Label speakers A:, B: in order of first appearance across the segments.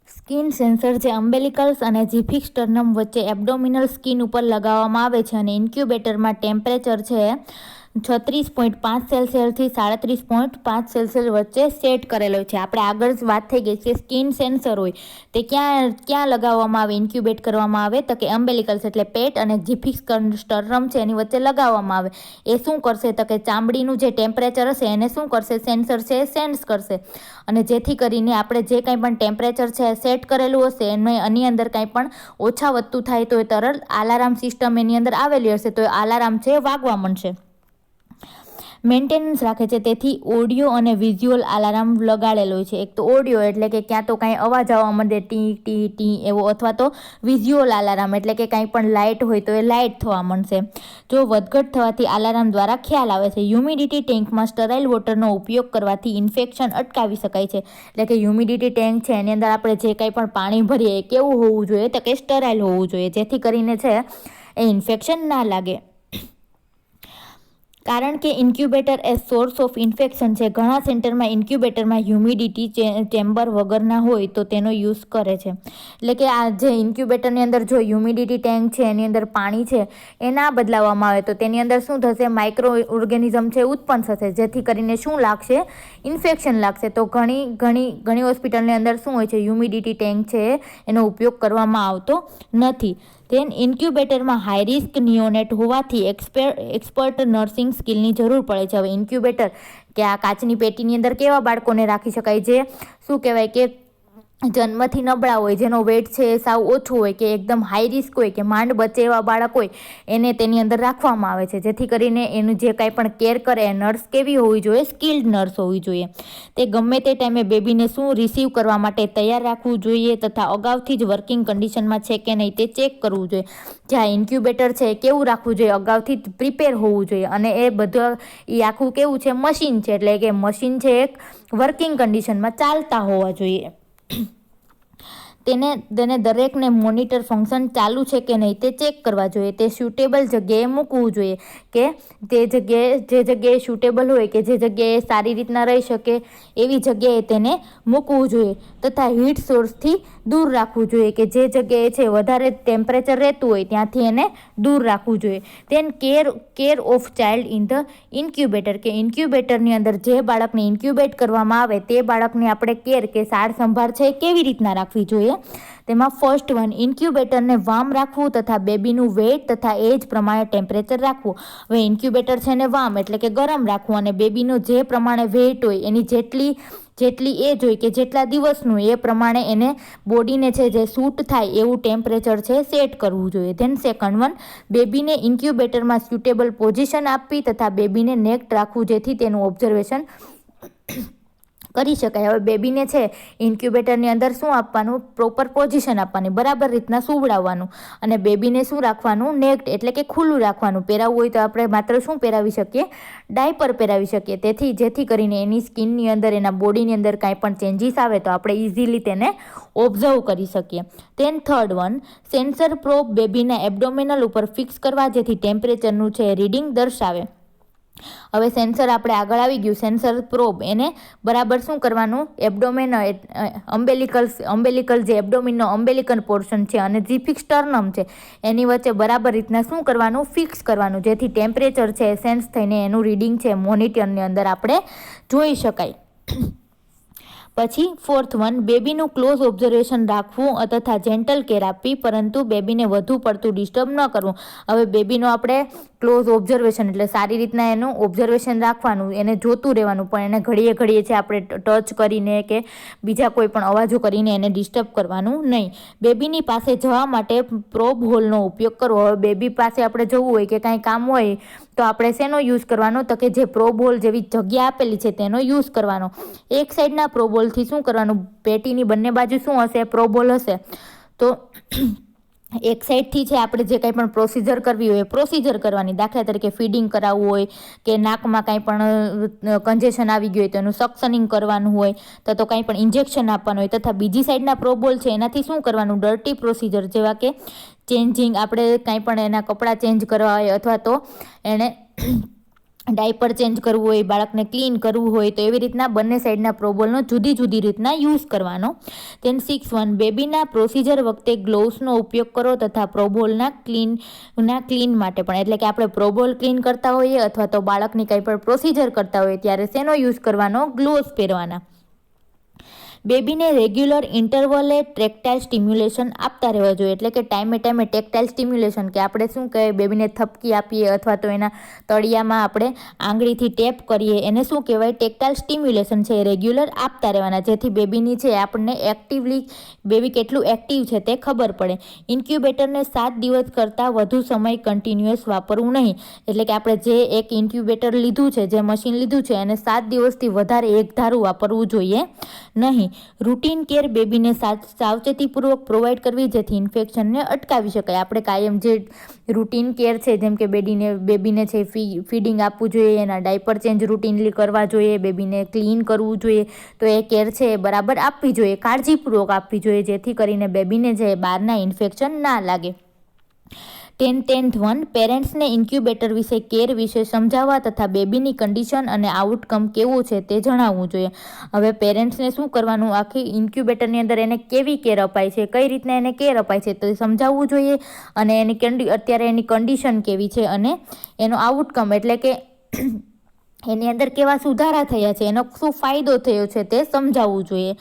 A: Skin sensor જે અમ્બેલિકલ્સ અને જીફિક સ્ટર્નમ વચ્ચે એબ્ડોમિનલ સ્કિન ઉપર લગાવવામાં આવે છે અને ઇન્ક્યુબેટરમાં ટેમ્પરેચર છે 36.5 સેલ્સિયસથી 37.5 સેલ્સિયસ વચ્ચે સેટ કરેલો છે. આપણે આગળ જ વાત થઈ ગઈ કે સ્કિન સેન્સર હોય તે ક્યાં લગાવવામાં આવે, ઇન્ક્યુબેટ કરવામાં આવે તો કે અમ્બેલિકલ્સ એટલે પેટ અને જીફિક સ્ટર્નમ છે એની વચ્ચે લગાવવામાં આવે. એ શું કરશે તો કે ચામડીનું જે ટેમ્પરેચર હશે એને શું કરશે, સેન્સર છે સેન્સ કરશે અને જેથી કરીને આપણે જે કંઈ પણ ટેમ્પરેચર છે સેટ કરેલું હશે એની અંદર કંઈ પણ ઓછા વધતું થાય તો એ તરત અલાર્મ સિસ્ટમ એની અંદર આવેલી હશે તો અલાર્મ છે વાગવા માંડશે. મેન્ટેનન્સ રાખે છે, તેથી ઓડિયો અને વિઝ્યુઅલ અલાર્મ લગાડેલો છે. એક તો ઓડિયો એટલે કે ક્યાં તો કાંઈ અવાજ આવવા માંડે ટી ટી ટી એવો, અથવા તો વિઝ્યુઅલ અલાર્મ એટલે કે કાંઈ પણ લાઇટ હોય તો એ લાઇટ થવા માંડશે. જો વધઘટ થવાથી અલાર્મ દ્વારા ખ્યાલ આવે છે. હ્યુમિડિટી ટેન્કમાં સ્ટરાઇલ વોટરનો ઉપયોગ કરવાથી ઇન્ફેક્શન અટકાવી શકાય છે. એટલે કે હ્યુમિડિટી ટેન્ક છે એની અંદર આપણે જે કંઈ પણ પાણી ભરીએ એ કેવું હોવું જોઈએ તો કે સ્ટરાઇલ હોવું જોઈએ, જેથી કરીને છે એ ઇન્ફેક્શન ના લાગે. કારણ કે incubator A source of infection છે. ઘણા સેન્ટરમાં ઇન્ક્યુબેટરમાં હ્યુમિડિટી ચેમ્બર વગરના હોય તો તેનો યુઝ કરે છે. એટલે કે આ જે ઇન્ક્યુબેટરની અંદર જો હ્યુમિડિટી ટેન્ક છે એની અંદર પાણી છે એ ના બદલાવવામાં આવે તો તેની અંદર શું થશે, માઇક્રો ઓર્ગેનિઝમ છે ઉત્પન્ન થશે, જેથી કરીને શું લાગશે, ઇન્ફેક્શન લાગશે. તો ઘણી હોસ્પિટલની અંદર શું હોય છે, હ્યુમિડિટી ટેન્ક છે એનો ઉપયોગ કરવામાં આવતો નથી. તેન ઇન્ક્યુબેટરમાં હાઈ રિસ્ક નિયોનેટ હોવાથી એક્સપર્ટ નર્સિંગ સ્કિલની જરૂર પડે છે. હવે ઇન્ક્યુબેટર કે આ કાચની પેટીની અંદર કેવા બાળકોને રાખી શકાય, જે શું કહેવાય કે જન્મથી નબળા હોય, જેનો વેટ છે એ સાવ ઓછું હોય, કે એકદમ હાઈ રિસ્ક હોય, કે માંડ બચે એવા બાળક હોય એને તેની અંદર રાખવામાં આવે છે. જેથી કરીને એનું જે કાંઈ પણ કેર કરે એ નર્સ કેવી હોવી જોઈએ, સ્કિલ્ડ નર્સ હોવી જોઈએ. તે ગમે તે ટાઈમે બેબીને શું રિસીવ કરવા માટે તૈયાર રાખવું જોઈએ તથા અગાઉથી જ વર્કિંગ કન્ડિશનમાં છે કે નહીં તે ચેક કરવું જોઈએ. જ્યાં ઇન્ક્યુબેટર છે એ કેવું રાખવું જોઈએ, અગાઉથી જ પ્રિપેર હોવું જોઈએ. અને એ બધું એ આખું કેવું છે, મશીન છે, એટલે કે મશીન છે એક વર્કિંગ કન્ડિશનમાં ચાલતા હોવા જોઈએ. તેને દરેકને મોનિટર ફંક્શન ચાલુ છે કે નહીં તે ચેક કરવા જોઈએ. તે સ્યુટેબલ જગ્યાએ મૂકવું જોઈએ, કે જે જગ્યાએ સ્યુટેબલ હોય, કે જે જગ્યાએ સારી રીતના રહી શકે એવી જગ્યાએ તેને મૂકવું જોઈએ. તથા હીટ સોર્સથી દૂર રાખવું જોઈએ, કે જે જગ્યાએ છે વધારે ટેમ્પરેચર રહેતું હોય ત્યાંથી એને દૂર રાખવું જોઈએ. તેન care of child in the incubator, કે ઇન્ક્યુબેટરની અંદર જે બાળકને ઇન્ક્યુબેટ કરવામાં આવે તે બાળકની આપણે કેર કે સાર સંભાળ છે કેવી રીતના રાખવી જોઈએ. તેમાં ફર્સ્ટ વન, ઇન્ક્યુબેટરને વાર્મ રાખવું તથા બેબીનું વેટ તથા એજ પ્રમાણે ટેમ્પરેચર રાખવું. હવે ઇન્ક્યુબેટર છે ને વાર્મ એટલે કે ગરમ રાખવું, અને બેબીનું જે પ્રમાણે વેટ હોય એની જેટલી એજ હોય કે જેટલા દિવસનું એ પ્રમાણે એને બોડીને છે જે સૂટ થાય એવું ટેમ્પરેચર છે સેટ કરવું જોઈએ. ધેન સેકન્ડ વન, બેબીને ઇન્ક્યુબેટરમાં સ્યુટેબલ પોઝિશન આપવી તથા બેબીને નેક્ડ રાખવું, જેથી તેનું ઓબ્ઝર્વેશન કરી શકાય. હવે બેબીને છે ઇન્ક્યુબેટરની અંદર શું આપવાનું, પ્રોપર પોઝિશન આપવાની, બરાબર રીતના સુવડાવવાનું, અને બેબીને શું રાખવાનું, નેક્ડ એટલે કે ખુલ્લું રાખવાનું. પહેરાવવું હોય તો આપણે માત્ર શું પહેરાવી શકીએ, ડાયપર પહેરાવી શકીએ. જેથી કરીને એની સ્કિનની અંદર, એના બોડીની અંદર કાંઈ પણ ચેન્જીસ આવે તો આપણે ઇઝીલી તેને ઓબ્ઝર્વ કરી શકીએ. તેન third one, sensor probe બેબીના abdominal ઉપર ફિક્સ કરવા, જેથી ટેમ્પરેચરનું છે રીડિંગ દર્શાવે. હવે સેન્સર આપણે આગળ આવી ગયું, સેન્સર પ્રોબ એને બરાબર શું કરવાનું, એબ્ડોમેન અમ્બેલિકલ જે એબ્ડોમિનનો અમ્બેલિકલ પોર્શન છે અને જીફિક સ્ટર્નમ છે એની વચ્ચે બરાબર રીતના શું કરવાનું, ફિક્સ કરવાનું, જેથી ટેમ્પરેચર છે સેન્સ થઈને એનું રીડિંગ છે મોનિટરની અંદર આપણે જોઈ શકાય. પછી ફોર્થ વન, બેબીનું ક્લોઝ ઓબ્ઝર્વેશન રાખવું તથા જેન્ટલ કેર આપવી, પરંતુ બેબીને વધુ પડતું ડિસ્ટર્બ ન કરવું. હવે બેબીનો આપણે ક્લોઝ ઓબ્ઝર્વેશન એટલે સારી રીતના એનું ઓબ્ઝર્વેશન રાખવાનું, એને જોતું રહેવાનું, પણ એને ઘડીએ છે આપણે ટચ કરીને કે બીજા કોઈ પણ અવાજો કરીને એને ડિસ્ટર્બ કરવાનું નહીં. બેબીની પાસે જવા માટે પ્રોબ હોલનો ઉપયોગ કરવો. હવે બેબી પાસે આપણે જવું હોય કે કાંઈ કામ હોય તો આપણે શેનો યુઝ કરવાનો, તો કે જે પ્રોબ હોલ જેવી જગ્યા આપેલી છે તેનો યુઝ કરવાનો. એક સાઈડના પ્રોબ હોલથી શું કરવાનું, પેટીની બંને બાજુ શું હશે, પ્રોબ હોલ હશે. તો એક સાઈડથી છે આપણે જે કંઈ પણ પ્રોસિજર કરવી હોય પ્રોસિજર કરવાની. દાખલા તરીકે ફીડિંગ કરાવવું હોય કે નાકમાં કાંઈ પણ કન્જેશન આવી ગયું હોય તો એનું સક્શનિંગ કરવાનું હોય, તો કાંઈ પણ ઇન્જેક્શન આપવાનું હોય, તથા બીજી સાઈડના પ્રોબોલ છે એનાથી શું કરવાનું, ડર્ટી પ્રોસિજર જેવા કે ચેન્જિંગ, આપણે કાંઈ પણ એના કપડાં ચેન્જ કરવા હોય અથવા તો એને ડાયપર ચેન્જ કરવું હોય, બાળકને ક્લીન કરવું હોય, તો એવી રીતના બંને સાઈડના પ્રોબોલનો જુદી જુદી રીતના યુઝ કરવાનો. ધેન 6.1 બેબીના પ્રોસિજર વખતે ગ્લોવ્સનો ઉપયોગ કરો તથા પ્રોબોલના ક્લીન માટે પણ, એટલે કે આપણે પ્રોબોલ ક્લીન કરતા હોઈએ અથવા તો બાળકની કંઈ પણ પ્રોસિજર કરતા હોઈએ ત્યારે શેનો યુઝ કરવાનો? ગ્લોવ્સ પહેરવાના. બેબીને રેગ્યુલર ઇન્ટરવલે ટેક્ટાઇલ સ્ટિમ્યુલેશન આપતા રહેવા જોઈએ, એટલે કે ટાઈમે ટાઈમે ટેક્ટાઇલ સ્ટિમ્યુલેશન, કે આપણે શું કહેવાય, બેબીને થપકી આપીએ અથવા તો એના તળિયામાં આપણે આંગળીથી ટેપ કરીએ, એને શું કહેવાય? ટેક્ટાઇલ સ્ટિમ્યુલેશન છે, એ રેગ્યુલર આપતા રહેવાના, જેથી બેબીની છે આપણને બેબી કેટલું એક્ટિવ છે તે ખબર પડે. ઇન્ક્યુબેટરને 7 દિવસ કરતાં વધુ સમય કન્ટિન્યુઅસ વાપરવું નહીં, એટલે કે આપણે જે એક ઇન્ક્યુબેટર લીધું છે, જે મશીન લીધું છે, એને 7 દિવસથી વધારે એકધારું વાપરવું જોઈએ નહીં. રૂટીન કેર બેબીને સાવચેતીપૂર્વક પ્રોવાઈડ કરવી, જેથી ઇન્ફેક્શનને અટકાવી શકાય. આપણે કાયમ જે રૂટીન કેર છે, જેમ કે બેબીને છે ફીડિંગ આપવું જોઈએ, એના ડાયપર ચેન્જ રૂટીનલી કરવા જોઈએ, બેબીને ક્લીન કરવું જોઈએ, તો એ કેર છે એ બરાબર આપવી જોઈએ, કાળજીપૂર્વક આપવી જોઈએ, જેથી કરીને બેબીને જે બહારના ઇન્ફેક્શન ના લાગે. 10.1 પેરેન્ટ્સને ઇન્ક્યુબેટર વિશે કેર વિશે સમજાવવા તથા બેબીની કન્ડિશન અને આઉટકમ કેવું છે તે જણાવવું જોઈએ. હવે પેરેન્ટ્સને શું કરવાનું? આખી ઇન્ક્યુબેટરની અંદર એને કેવી કેર અપાય છે, કઈ રીતના એને કેર અપાય છે તો સમજાવવું જોઈએ, અને અત્યારે એની કન્ડિશન કેવી છે અને એનો આઉટકમ, એટલે કે એની અંદર કેવા સુધારા થયા છે, એનો શું ફાયદો થયો છે તે સમજાવવું જોઈએ.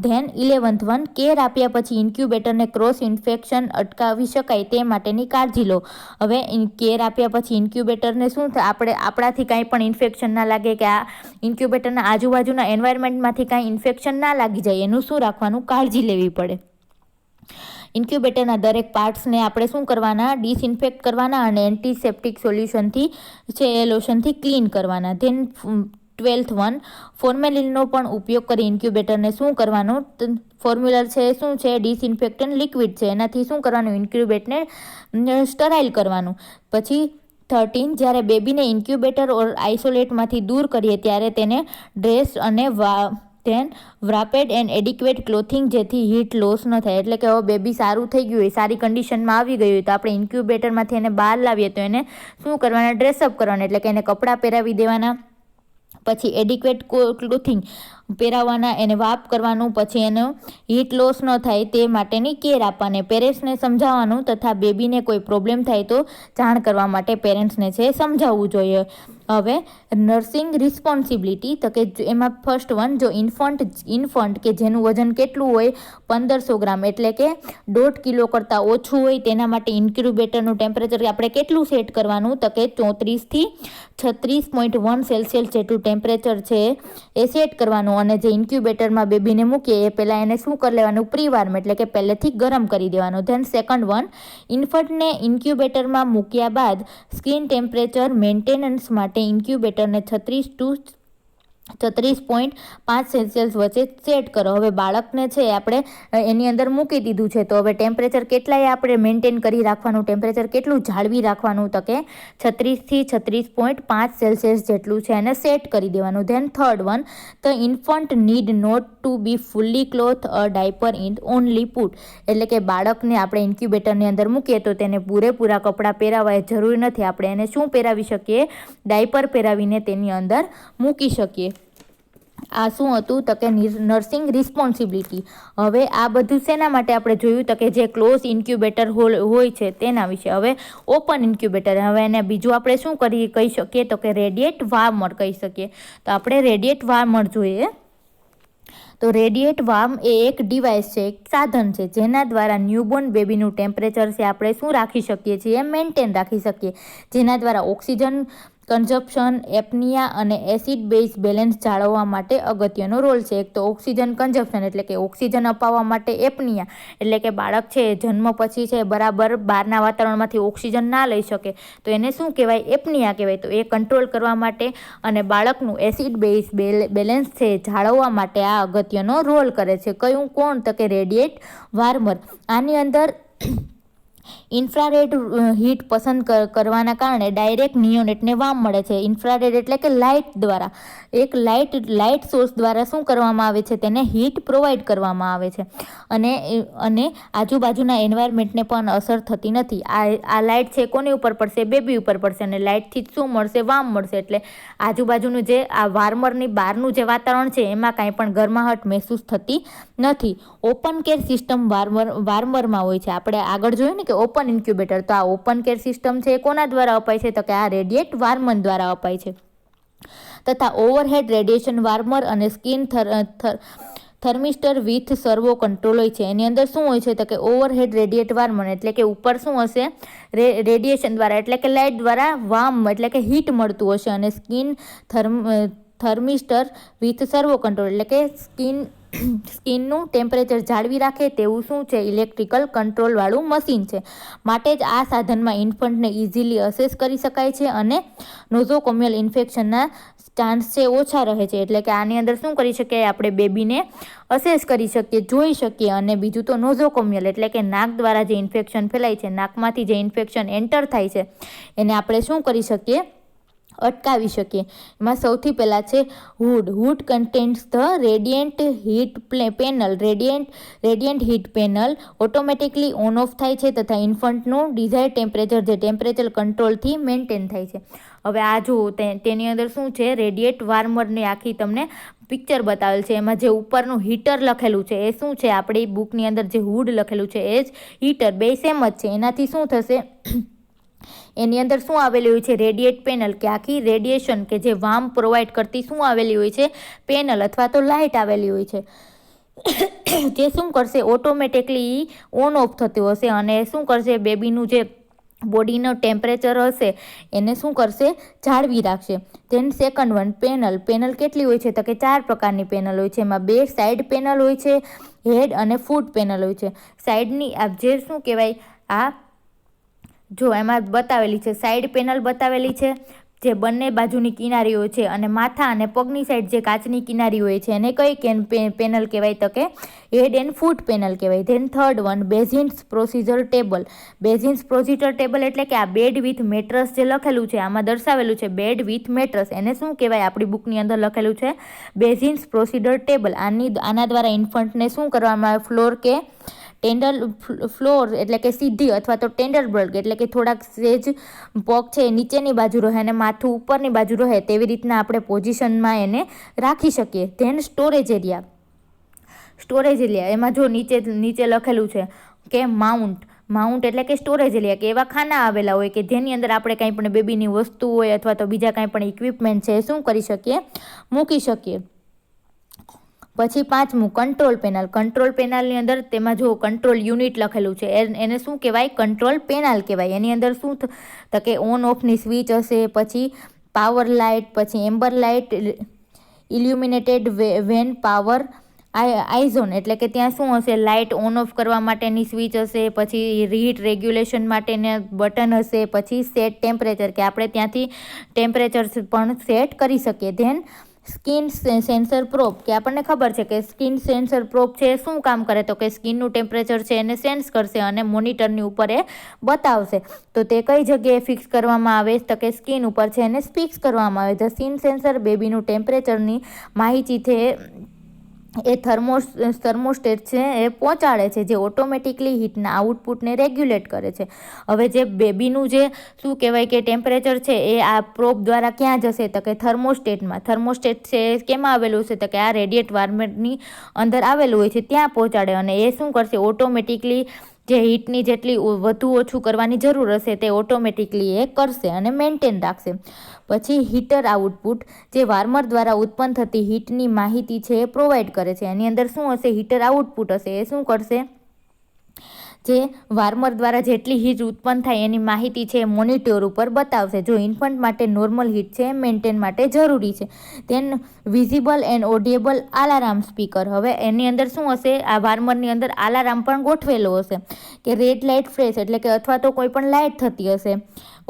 A: ધેન 11.1 કેર આપ્યા પછી ઇન્ક્યુબેટરને ક્રોસ ઇન્ફેક્શન અટકાવી શકાય તે માટેની કાળજી લો. હવે કેર આપ્યા પછી ઇન્ક્યુબેટરને શું થાય, આપણાથી કાંઈ પણ ઇન્ફેક્શન ના લાગે, કે આ ઇન્ક્યુબેટરના આજુબાજુના એન્વાયરમેન્ટમાંથી કાંઈ ઇન્ફેક્શન ના લાગી જાય, એનું શું રાખવાનું? કાળજી લેવી પડે. ઇન્ક્યુબેટરના દરેક પાર્ટ્સને આપણે શું કરવાના? ડિસઇન્ફેક્ટ કરવાના અને એન્ટીસેપ્ટિક લોશનથી ક્લીન કરવાના. ધેન 12.1 ફોર્મેલિનનો પણ ઉપયોગ કરી ઇન્ક્યુબેટરને શું કરવાનું? ફોર્મ્યુલર છે શું છે? ડિસઇન્ફેક્ટન્ટ લિક્વિડ છે, એનાથી શું કરવાનું? ઇન્ક્યુબેટરને સ્ટરાઇલ કરવાનું. પછી 13 જ્યારે બેબીને ઇન્ક્યુબેટર ઓર આઇસોલેટમાંથી દૂર કરીએ ત્યારે તેને ડ્રેસ અને વ્રાપેડ એન્ડ એડિક્વેટ ક્લોથિંગ, જેથી હીટ લોસ ન થાય. એટલે કે હવે બેબી સારું થઈ ગયું હોય, સારી કન્ડિશનમાં આવી ગઈ હોય, તો આપણે ઇન્ક્યુબેટરમાંથી એને બહાર લાવીએ તો એને શું કરવાના? ડ્રેસઅપ કરવાના, એટલે કે એને કપડાં પહેરાવી દેવાના. પછી એડિક્વેટ ક્લોથિંગ પહેરાવવાના, એને વાપ કરવાનું, પછી એનો હીટ લોસ ન થાય તે માટેની કેર આપવાની. પેરેન્ટ્સને સમજાવવાનું તથા બેબીને કોઈ પ્રોબ્લેમ થાય તો જાણ કરવા માટે પેરેન્ટ્સને છે સમજાવવું જોઈએ. હવે નર્સિંગ રિસ્પોન્સિબિલિટી, તો કે એમાં ફર્સ્ટ વન, જો ઇન્ફન્ટ કે જેનું વજન કેટલું હોય? 1500 ગ્રામ, એટલે કે 1.5 કિલો કરતાં ઓછું હોય, તેના માટે ઇન્ક્યુબેટરનું ટેમ્પરેચર આપણે કેટલું સેટ કરવાનું? તો કે 34 થી 36.1 સેલ્સિયસ જેટલું ટેમ્પરેચર છે એ સેટ કરવાનું. અને જે ઇન્ક્યુબેટરમાં બેબીને મૂકીએ એ પહેલાં એને શું કરી લેવાનું? પ્રીવાર્મ, એટલે કે પહેલેથી ગરમ કરી દેવાનું. ધેન સેકન્ડ વન, ઇન્ફન્ટને ઇન્ક્યુબેટરમાં મૂક્યા બાદ સ્કિન ટેમ્પરેચર મેન્ટેનન્સ માટે ઇન્ક્યુબેટરને 36.5 સેલ્સિયસ વચ્ચે સેટ કરો. હવે બાળકને છે આપણે એની અંદર મૂકી દીધું છે, તો હવે ટેમ્પરેચર કેટલાય આપણે મેન્ટેન કરી રાખવાનું? ટેમ્પરેચર કેટલું જાળવી રાખવાનું? તો કે 36 થી 36.5 સેલ્સિયસ જેટલું છે એને સેટ કરી દેવાનું. Then third one, the infant need not to be fully cloth a diaper in only put, એટલે કે બાળકને આપણે ઇન્ક્યુબેટરની અંદર મૂકીએ તો તેને પૂરેપૂરા કપડાં પહેરાવવા એ જરૂરી નથી. આપણે એને શું પહેરાવી શકીએ? ડાયપર પહેરાવીને તેની અંદર મૂકી શકીએ. આ શું હતું? તો કે નર્સિંગ રિસ્પોન્સિબિલિટી. હવે આ બધું શેના માટે આપણે જોયું? તો કે જે ક્લોઝ ઇન્ક્યુબેટર હોય છે તેના વિશે. હવે ઓપન ઇન્ક્યુબેટર, હવે એને બીજું આપણે શું કહી શકીએ? તો કે રેડિયેટ વાર્મર કહી શકીએ. તો આપણે રેડિયેટ વાર્મર જોઈએ. તો રેડિયેટ વાર્મ એ એક ડિવાઇસ છે, એક સાધન છે, જેના દ્વારા ન્યૂબોર્ન બેબીનું ટેમ્પરેચર છે આપણે શું રાખી શકીએ છીએ? મેન્ટેન રાખી શકીએ. જેના દ્વારા ઓક્સિજન કન્ઝપ્શન, એપનિયા અને એસિડ બેઝ બેલેન્સ જાળવવા માટે અગત્યનો રોલ છે. એક તો ઓક્સિજન કન્ઝપ્શન, એટલે કે ઓક્સિજન અપાવવા માટે એપનિયા, એટલે કે બાળક છે જન્મ પછી છે બરાબર બહારના વાતાવરણમાંથી ઓક્સિજન ના લઈ શકે, તો એને શું કહેવાય? એપનિયા કહેવાય. તો એ કંટ્રોલ કરવા માટે અને બાળકનું એસિડ બેઝ બેલેન્સ છે જાળવવા માટે આ અગત્યનો રોલ કરે છે. કોણ? તો કે રેડિયેટ વાર્મર. આની અંદર ઇન્ફ્રારેડ હીટ પસંદ કરવાના કારણે ડાયરેક્ટ નિયોનેટને વામ મળે છે. ઇન્ફ્રારેડ એટલે કે લાઇટ દ્વારા, એક લાઇટ સોર્સ દ્વારા શું કરવામાં આવે છે, તેને હીટ પ્રોવાઈડ કરવામાં આવે છે અને આજુબાજુના એન્વાયરમેન્ટને પણ અસર થતી નથી. આ લાઇટ છે કોની ઉપર પડશે, બેબી ઉપર પડશે, અને લાઇટથી શું મળશે, વામ મળશે. એટલે આજુબાજુનું જે આ વાર્મરની બહારનું જે વાતાવરણ છે એમાં કાંઈ પણ ગરમાહટ મહેસૂસ થતી નથી. ઓપન કેર સિસ્ટમ વાર્મરમાં હોય છે. આપણે આગળ જોયું ને કે ઓપન ઇન્ક્યુબેટર, તો આ ઓપન કેર સિસ્ટમ છે એ કોના દ્વારા અપાય છે, તો કે આ રેડિયેટ વાર્મર દ્વારા અપાય છે. તથા ઓવરહેડ રેડિયેશન વાર્મર અને skin thermistor with servo control હોય છે. એની અંદર શું હોય છે, તો કે ઓવરહેડ રેડિયેટ વાર્મર એટલે કે ઉપર શું હશે, રેડિયેશન દ્વારા એટલે કે લાઇટ દ્વારા વાર્મ એટલે કે હીટ મળતું હશે, અને skin thermistor with servo control એટલે કે સ્કિનનું ટેમ્પરેચર જાળવી રાખે તેવું શું છે, ઇલેક્ટ્રિકલ કંટ્રોલવાળું મશીન છે. માટે જ આ સાધનમાં ઇન્ફન્ટને ઇઝીલી અસેસ કરી શકાય છે અને નોઝોકોમિયલ ઇન્ફેક્શનના ચાન્સ છે ઓછા રહે છે. એટલે કે આની અંદર શું કરી શકીએ, આપણે બેબીને અસેસ કરી શકીએ, જોઈ શકીએ. અને બીજું તો નોઝોકોમિયલ એટલે કે નાક દ્વારા જે ઇન્ફેક્શન ફેલાય છે, નાકમાંથી જે ઇન્ફેક્શન એન્ટર થાય છે એને આપણે શું કરી શકીએ, અટકાવી શકીએ. એમાં સૌથી પહેલાં છે hood contains the radiant heat panel. Radiant heat panel automatically on of થાય છે તથા ઇન્ફન્ટનું ડિઝાયર ટેમ્પરેચર જે ટેમ્પરેચર કંટ્રોલથી મેન્ટેન થાય છે. હવે આ જુઓ, તેની અંદર શું છે, રેડિયેટ વાર્મરની આખી તમને પિક્ચર બતાવેલ છે. એમાં જે ઉપરનું હીટર લખેલું છે એ શું છે, આપણી બુકની અંદર જે હુડ લખેલું છે એ જ હીટર, બે સેમ જ છે. એનાથી શું થશે, એની અંદર શું આવેલી હોય છે, રેડિયેટ પેનલ કે આખી રેડિયેશન કે જે વાર્મ પ્રોવાઈડ કરતી શું આવેલી હોય છે, પેનલ અથવા તો લાઇટ આવેલી હોય છે, જે શું કરશે, ઓટોમેટિકલી ઓન ઓફ થતું હશે અને શું કરશે, બેબીનું જે બોડીનો ટેમ્પરેચર હશે એને શું કરશે, જાળવી રાખશે. ધેન સેકન્ડ વન પેનલ કેટલી હોય છે, તો કે 4 પ્રકારની પેનલ હોય છે. એમાં 2 સાઇડ પેનલ હોય છે, હેડ અને ફૂટ પેનલ હોય છે. સાઇડની જે શું કહેવાય, આ જો એમાં બતાવેલી છે, સાઈડ પેનલ બતાવેલી છે જે બંને બાજુની કિનારીઓ છે, અને માથા અને પગની સાઈડ જે કાચની કિનારી હોય છે એને કઈ પેનલ કહેવાય, તો કે હેડ એન્ડ ફૂટ પેનલ કહેવાય. Then third one basins procedure table. Basins procedure table એટલે કે આ બેડ વિથ મેટ્રસ જે લખેલું છે, આમાં દર્શાવેલું છે બેડ વિથ મેટ્રસ, એને શું કહેવાય, આપણી બુકની અંદર લખેલું છે બેઝિન્સ પ્રોસિજર ટેબલ. આના દ્વારા ઇન્ફન્ટને શું કરવામાં આવે, ફ્લોર કે ફ્લોર એટલે કે સીધી અથવા તો ટેન્ડર બર્ગ એટલે કે થોડાક સેજ પગ છે નીચેની બાજુ રહે અને માથું ઉપરની બાજુ રહે તેવી રીતના આપણે પોઝિશનમાં એને રાખી શકીએ. ધેન સ્ટોરેજ એરિયા એમાં જો નીચે લખેલું છે કે માઉન્ટ એટલે કે સ્ટોરેજ એરિયા, કે એવા ખાના આવેલા હોય કે જેની અંદર આપણે કંઈ પણ બેબીની વસ્તુ હોય અથવા તો બીજા કંઈ પણ ઇક્વિપમેન્ટ છે એ શું કરી શકીએ, મૂકી શકીએ. પછી 5મું કંટ્રોલ પેનલ. કંટ્રોલ પેનલની અંદર તેમાં જો કંટ્રોલ યુનિટ લખેલું છે એને શું કહેવાય, કંટ્રોલ પેનલ કહેવાય. એની અંદર શું તો કે ઓન ઓફની સ્વિચ હશે, પછી પાવર લાઇટ, પછી amber light, illuminated when power is on એટલે કે ત્યાં શું હશે, લાઇટ ઓન ઓફ કરવા માટેની સ્વિચ હશે, પછી હીટ રેગ્યુલેશન માટેના બટન હશે, પછી સેટ ટેમ્પરેચર કે આપણે ત્યાંથી ટેમ્પરેચર પણ સેટ કરી શકીએ. ધેન સ્કિન સેન્સર પ્રોબ કે આપણને ખબર છે કે સ્કિન સેન્સર પ્રોબ છે શું કામ કરે, તો કે સ્કિનનું ટેમ્પરેચર છે એને સેન્સ કરશે અને મોનિટરની ઉપર એ બતાવશે. તો તે કઈ જગ્યાએ ફિક્સ કરવામાં આવે, તો કે સ્કિન ઉપર છે એને ફિક્સ કરવામાં આવે. ધ સ્કિન સેન્સર બેબીનું ટેમ્પરેચરની માહિતી છે એ થર્મોસ્ટેટ છે એ પહોંચાડે છે, જે ઓટોમેટિકલી હીટના આઉટપુટને રેગ્યુલેટ કરે છે. હવે જે બેબીનું જે શું કહેવાય કે ટેમ્પરેચર છે એ આ પ્રોબ દ્વારા ક્યાં જશે, તો કે થર્મોસ્ટેટમાં. થર્મોસ્ટેટ છે કેમાં આવેલું છે, તો કે આ રેડિયેટ વાર્મરની અંદર આવેલું હોય છે ત્યાં પહોંચાડે, અને એ શું કરશે, ઓટોમેટિકલી જે હીટની જેટલી વધુ ઓછું કરવાની જરૂર હશે તે ઓટોમેટિકલી એ કરશે અને મેન્ટેન રાખશે. પછી હીટર આઉટપુટ જે વાર્મર દ્વારા ઉત્પન્ન થતી હીટની માહિતી છે એ પ્રોવાઈડ કરે છે. એની અંદર શું હશે, હીટર આઉટપુટ હશે, એ શું કરશે, જે વાર્મર દ્વારા જેટલી હીટ ઉત્પન્ન થાય એની માહિતી છે એ મોનિટર ઉપર બતાવશે. જો ઇન્ફન્ટ માટે નોર્મલ હીટ છે મેન્ટેન માટે જરૂરી છે. Then visible and audible alarm speaker. હવે એની અંદર શું હશે, આ વાર્મરની અંદર અલાર્મ પણ ગોઠવેલો હશે કે રેડ લાઇટ ફ્લેશ એટલે કે અથવા તો કોઈ પણ લાઇટ થતી હશે,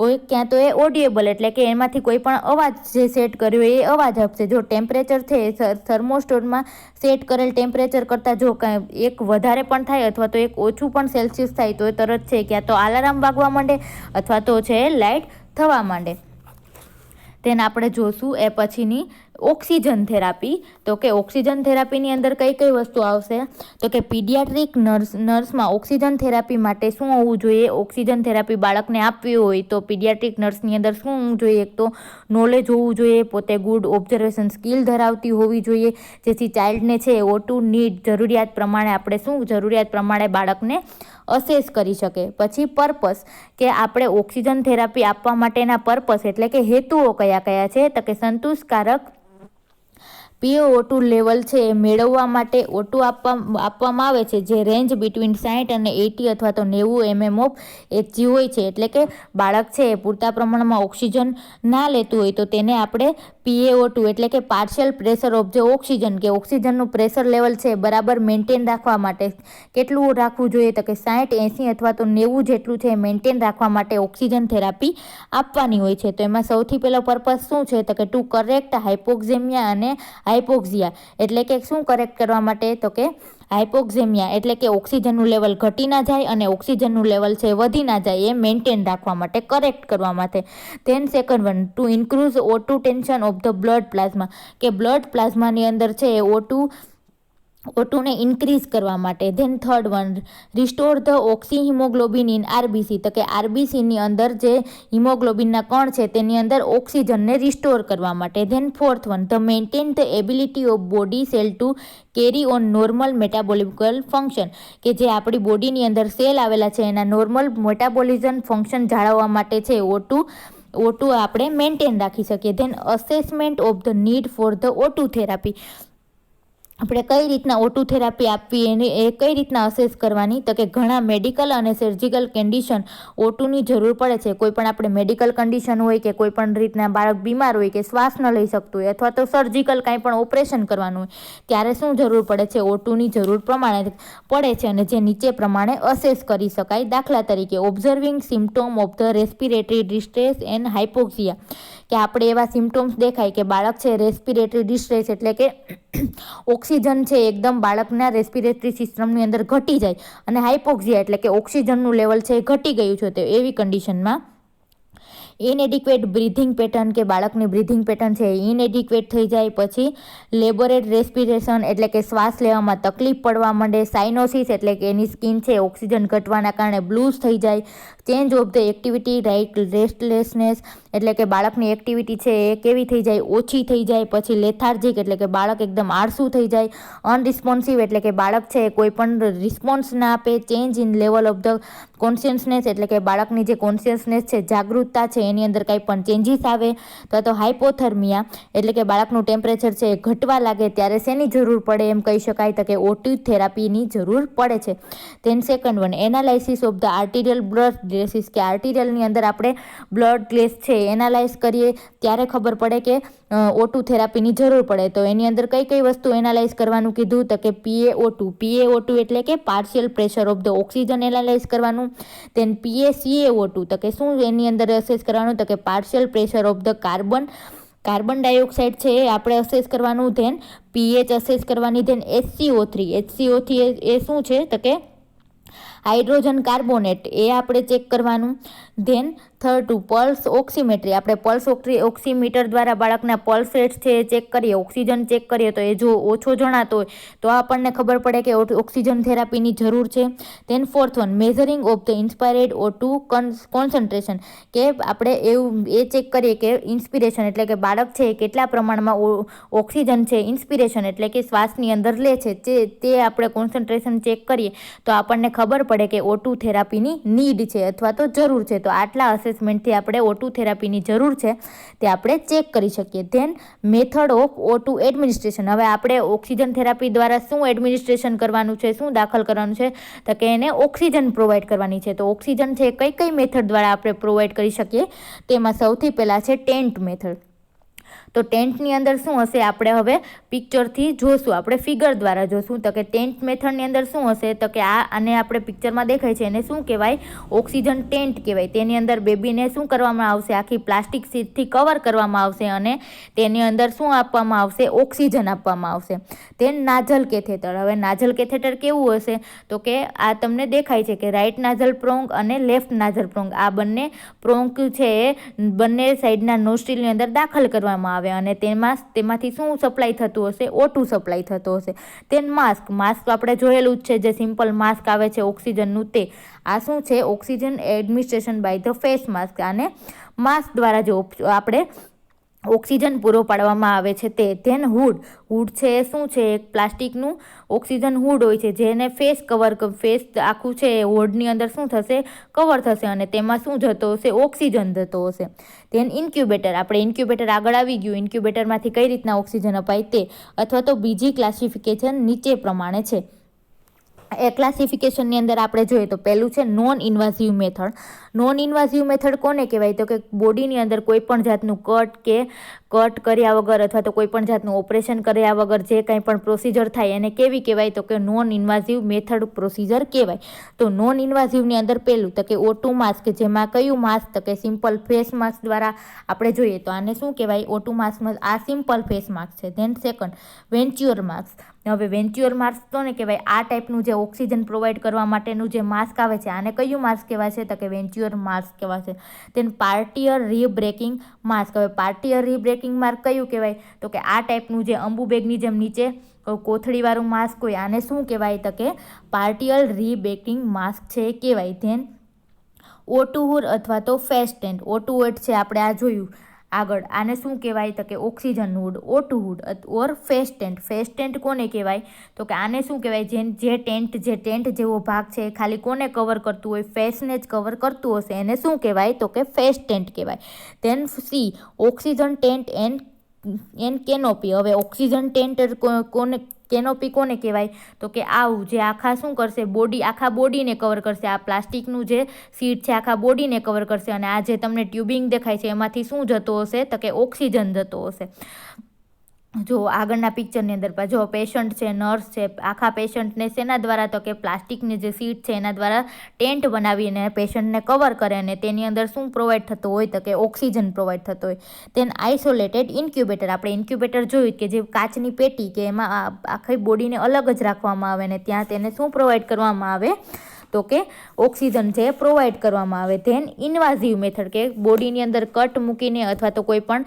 A: ક્યાં તો એ ઓડિયેબલ એટલે કે એમાંથી કોઈ પણ અવાજ જે સેટ કર્યો એ અવાજ આપશે. જો ટેમ્પરેચર છે થર્મોસ્ટેટમાં સેટ કરેલ ટેમ્પરેચર કરતાં જો કાંઈ એક વધારે પણ થાય અથવા તો એક ઓછું પણ સેલ્સિયસ થાય તો એ તરત છે ક્યાં તો અલાર્મ વાગવા માંડે અથવા તો છે લાઇટ થવા માંડે. તેને આપણે જોશું એ પછીની ઓક્સિજન થેરાપી. તો કે ઓક્સિજન થેરાપીની અંદર કઈ કઈ વસ્તુ આવશે તો કે પીડિયાટ્રિક નર્સમાં ઓક્સિજન થેરાપી માટે શું હોવું જોઈએ. ઓક્સિજન થેરાપી બાળકને આપવી હોય તો પીડિયાટ્રિક નર્સની અંદર શું હોવું જોઈએ. એક તો નોલેજ હોવું જોઈએ, પોતે ગુડ ઓબ્ઝર્વેશન સ્કિલ ધરાવતી હોવી જોઈએ, જેથી ચાઇલ્ડને છે O2 નીડ જરૂરિયાત પ્રમાણે આપણે જરૂરિયાત પ્રમાણે બાળકને અસેસ કરી શકે. પછી પર્પસ કે આપણે ઓક્સિજન થેરાપી આપવા માટેના પર્પસ એટલે કે હેતુઓ કયા કયા છે તો કે સંતોષકારક PaO2 લેવલ છે એ મેળવવા માટે O2 આપવામાં આવે છે જે રેન્જ બિટવીન 60 અને 80 અથવા તો 90 mm ઓફ HG હોય છે. એટલે કે બાળક છે એ પૂરતા પ્રમાણમાં ઓક્સિજન ના લેતું હોય તો તેને આપણે PaO2 એટલે કે partial pressure of the oxygen કે ઓક્સિજનનું પ્રેશર લેવલ છે બરાબર મેન્ટેન રાખવા માટે કેટલું રાખવું જોઈએ તો કે 60, 80 અથવા તો 90 જેટલું છે મેન્ટેન રાખવા માટે ઓક્સિજન થેરાપી આપવાની હોય છે. તો એમાં સૌથી પહેલો પર્પસ શું છે તો કે ટુ કરેક્ટ હાઇપોક્સેમિયા અને હાઇપોક્સિયા એટલે કે શું કરેક્ટ કરવા માટે તો કે હાઇપોક્સેમિયા એટલે કે ઓક્સિજનનું લેવલ ઘટી ના જાય અને ઓક્સિજનનું લેવલ છે વધી ના જાય એ મેન્ટેન રાખવા માટે કરેક્ટ કરવા માટે. Than second one two increase O2 tension of the blood plasma કે બ્લડ પ્લાઝમાની અંદર છે O2ને ઇન્ક્રીઝ કરવા માટે. Than third one restore the ઓક્સી haemoglobin in RBC તો કે RBCની અંદર જે હિમોગ્લોબિનના કણ છે તેની અંદર ઓક્સિજનને રિસ્ટોર કરવા માટે. Then fourth one the maintain the ability of body cell to carry on normal metabolical function કે જે આપણી બોડીની અંદર સેલ આવેલા છે એના નોર્મલ મેટાબોલિઝમ ફંક્શન જાળવવા માટે છે O2 આપણે મેન્ટેન રાખી શકીએ. Then assessment of the need for the O2 therapy આપણે કઈ રીતના O2 થેરાપી આપવી એ કઈ રીતના અસેસ કરવાની તો કે ઘણા મેડિકલ અને સર્જિકલ કન્ડિશન O2ની જરૂર પડે છે. કોઈ પણ આપણે મેડિકલ કન્ડિશન હોય કે કોઈ પણ રીતના બાળક બીમાર હોય કે શ્વાસ ન લઈ શકતું હોય અથવા તો સર્જિકલ કાંઈ પણ ઓપરેશન કરવાનું હોય ત્યારે શું જરૂર પડે છે O2ની જરૂર પ્રમાણે પડે છે અને જે નીચે પ્રમાણે અસેસ કરી શકાય. દાખલા તરીકે observing symptom of the respiratory distress and hypoxia કે આપણે એવા સિમ્ટોમ્સ દેખાય કે બાળક છે રેસ્પિરેટરી ડિસ્ટ્રેસ એટલે કે ઓક્સિજન છે એકદમ બાળકના રેસ્પિરેટરી સિસ્ટમની અંદર ઘટી જાય અને હાઇપોક્સિયા એટલે કે ઓક્સિજનનું લેવલ છે ઘટી ગયું છે તો એવી કન્ડિશનમાં ઇનએડિક્વેટ બ્રિધિંગ પેટર્ન કે બાળકની બ્રિધિંગ પેટર્ન છે ઇનએડિક્વેટ થઈ જાય. પછી લેબોરેટ રેસ્પિરેશન એટલે કે શ્વાસ લેવામાં તકલીફ પડવા માંડે. સાઇનોસિસ એટલે કે એની સ્કિન છે ઓક્સિજન ઘટવાના કારણે બ્લૂઝ થઈ જાય. Change of the activity like restlessness એટલે કે બાળકની એક્ટિવિટી છે એ કેવી થઈ જાય ઓછી થઈ જાય. પછી લેથાર્જિક એટલે કે બાળક એકદમ આળસું થઈ જાય. અનરિસ્પોન્સિવ એટલે કે બાળક છે કોઈ પણ રિસ્પોન્સ ના આપે. Change in level of the consciousness એટલે કે બાળકની જે કોન્શિયસનેસ છે જાગૃતતા છે એની અંદર કંઈ પણ ચેન્જીસ આવે. તો હાઇપોથર્મિયા એટલે કે બાળકનું ટેમ્પરેચર છે એ ઘટવા લાગે ત્યારે શેની જરૂર પડે એમ કહી શકાય તો કે O2 થેરાપીની જરૂર પડે છે. Then second one analysis of the arterial blood gases કે આર્ટિરિયલની અંદર આપણે બ્લડ ગ્લેસ છે એનાલાઇઝ કરીએ ત્યારે ખબર પડે કે O2 થેરાપીની જરૂર પડે. તો એની અંદર કઈ કઈ વસ્તુ એનાલાઇઝ કરવાનું કીધું તો કે PaO2 એટલે કે partial pressure of the oxygen analyse કરવાનું. ધેન PaCaO2 તો કે શું એની અંદર અસેસ કરવાનું તો કે partial pressure of the carbon dioxide છે એ આપણે અસેસ કરવાનું. ધેન pH અસેસ કરવાની. ધેન HCO3 એ શું છે તો કે હાઇડ્રોજન કાર્બોનેટ એ આપણે ચેક કરવાનું. ધેન થર્ડ પલ્સ ઓક્સિમેટ્રી આપણે પલ્સ ઓક્સિમીટર દ્વારા બાળકના પલ્સ રેટ છે એ ચેક કરીએ ઓક્સિજન ચેક કરીએ તો એ જો ઓછો જણાતો હોય તો આપણને ખબર પડે કે ઓક્સિજન થેરાપીની જરૂર છે. Then fourth one measuring of the inspired O2 concentration કે આપણે એવું એ ચેક કરીએ કે ઇન્સ્પિરેશન એટલે કે બાળક છે કેટલા પ્રમાણમાં ઓક્સિજન છે ઇન્સ્પિરેશન એટલે કે શ્વાસની અંદર લે છે તે આપણે કોન્સન્ટ્રેશન ચેક કરીએ તો આપણને ખબર પડે કે O2 થેરાપીની નીડ છે અથવા તો જરૂર છે. તો આટલા અસેસમેન્ટથી આપણે O2 થેરાપીની જરૂર છે તે આપણે ચેક કરી શકીએ. Than method of O2 administration હવે આપણે ઓક્સિજન થેરાપી દ્વારા શું એડમિનિસ્ટ્રેશન કરવાનું છે શું દાખલ કરવાનું છે તો કે એને ઓક્સિજન પ્રોવાઈડ કરવાની છે. તો ઓક્સિજન છે કઈ મેથડ દ્વારા આપણે પ્રોવાઈડ કરી શકીએ તેમાં સૌથી પહેલાં છે ટેન્ટ મેથડ. તો ટેન્ટની અંદર શું હશે આપણે હવે પિક્ચરથી જોશું, આપણે ફિગર દ્વારા જોશું. તો કે ટેન્ટ મેથડની અંદર શું હશે તો કે આને આપણે પિક્ચરમાં દેખાય છે એને શું કહેવાય, ઓક્સિજન ટેન્ટ કહેવાય. તેની અંદર બેબીને શું કરવામાં આવશે, આખી પ્લાસ્ટિક શીટથી કવર કરવામાં આવશે અને તેની અંદર શું આપવામાં આવશે, ઓક્સિજન આપવામાં આવશે. તેન નાઝલ કેથેટર. હવે નાઝલ કેથેટર કેવું હશે તો કે આ તમને દેખાય છે કે રાઈટ નાઝલ પ્રોંગ અને લેફ્ટ નાઝલ પ્રોંગ, આ બંને પ્રોંગ છે એ બંને સાઈડના નોસ્ટ્રીલની અંદર દાખલ કરવામાં આવે અને તેમાંથી શું સપ્લાય થતું હશે, O2 સપ્લાય થતો હશે. તેન માસ્ક આપણે જોયેલું જ છે, જે સિમ્પલ માસ્ક આવે છે ઓક્સિજનનું તે. આ શું છે, oxygen administration by the face mask. આને માસ્ક દ્વારા જો આપણે ઓક્સિજન પૂરો પાડવામાં આવે છે તે. ધેન હુડ છે એ શું છે, એક પ્લાસ્ટિકનું ઓક્સિજન હુડ હોય છે જેને ફેસ આખું છે એ હુડની અંદર શું થશે, કવર થશે અને તેમાં શું જતો હશે, ઓક્સિજન જતો હશે. Than incubator. આપણે ઇન્ક્યુબેટર આગળ આવી ગયું. ઇન્ક્યુબેટરમાંથી કઈ રીતના ઓક્સિજન અપાય તે, અથવા તો બીજી ક્લાસિફિકેશન નીચે પ્રમાણે છે. એ ક્લાસિફિકેશનની અંદર આપણે જોઈએ તો પહેલું છે નોન ઇન્વાઝિવ મેથડ. નોન ઇન્વાઝિવ મેથડ કોને કહેવાય તો કે બોડીની અંદર કોઈ પણ જાતનું કટ કર્યા વગર અથવા તો કોઈ પણ જાતનું ઓપરેશન કર્યા વગર જે કંઈ પણ પ્રોસિજર થાય એને કેવી કહેવાય તો કે નોન ઇન્વાઝિવ મેથડ પ્રોસિજર કહેવાય. તો નોન ઇન્વાઝિવની અંદર પહેલું તો કે O2 માસ્ક, જેમાં કયું માસ્ક તો કે સિમ્પલ ફેસ માસ્ક દ્વારા આપણે જોઈએ તો આને શું કહેવાય, O2 માસ્કમાં આ સિમ્પલ ફેસ માસ્ક છે. Then second venturi mask. હવે વેન્ચ્યુઅર માસ્ક તો ને કહેવાય આ ટાઈપનું જે ઓક્સિજન પ્રોવાઈડ કરવા માટેનું જે માસ્ક આવે છે આને કયું માસ્ક કહેવાય છે તો કે વેન્ચ્યુઅર માસ્ક કહેવાય છે. તેન પાર્ટિયર રીબ્રેકિંગ માસ્ક. હવે પાર્ટિયર રીબ્રેકિંગ માસ્ક કયું કહેવાય તો કે આ ટાઈપનું જે અંબુ બેગની જેમ નીચે કોથળીવાળું માસ્ક હોય આને શું કહેવાય તો કે પાર્ટિયર રીબ્રેકિંગ માસ્ક છે એ કહેવાય. ધેન O2 હુડ અથવા તો ફેસ ટેન્ટ. O2 હુડ છે આપણે આ જોયું આગળ, આને શું કહેવાય તો કે ઓક્સિજન હુડ, O2 હુડ ઓર ફેસ ટેન્ટ. ફેસ ટેન્ટ કોને કહેવાય તો કે આને શું કહેવાય, જે ટેન્ટ જેવો ભાગ છે ખાલી કોને કવર કરતું હોય, ફેસને જ કવર કરતું હશે એને શું કહેવાય તો કે ફેસ ટેન્ટ કહેવાય. Then C oxygen tent and canopy. હવે ઓક્સિજન ટેન્ટ કેનોપી કોને કહેવાય તો કે આવું જે આખા શું કરશે, આખા બોડીને કવર કરશે. આ પ્લાસ્ટિકનું જે શીટ છે આખા બોડીને કવર કરશે અને આ જે તમને ટ્યુબિંગ દેખાય છે એમાંથી શું જતો હશે તો કે ઓક્સિજન જતો હશે. જો આગળના પિક્ચરની અંદર જો પેશન્ટ છે, નર્સ છે, આખા પેશન્ટને શેના દ્વારા તો કે પ્લાસ્ટિકની જે સીટ છે એના દ્વારા ટેન્ટ બનાવીને પેશન્ટને કવર કરે અને તેની અંદર શું પ્રોવાઈડ થતું હોય તો કે ઓક્સિજન પ્રોવાઈડ થતો હોય. તેન આઇસોલેટેડ ઇન્ક્યુબેટર. આપણે ઇન્ક્યુબેટર જોયું કે જે કાચની પેટી કે એમાં આખી બોડીને અલગ જ રાખવામાં આવે અને ત્યાં તેને શું પ્રોવાઈડ કરવામાં આવે તો કે ઓક્સિજન છે પ્રોવાઈડ કરવામાં આવે. ધેન ઇન્વાઝિવ મેથડ કે બોડીની અંદર કટ મૂકીને અથવા તો કોઈ પણ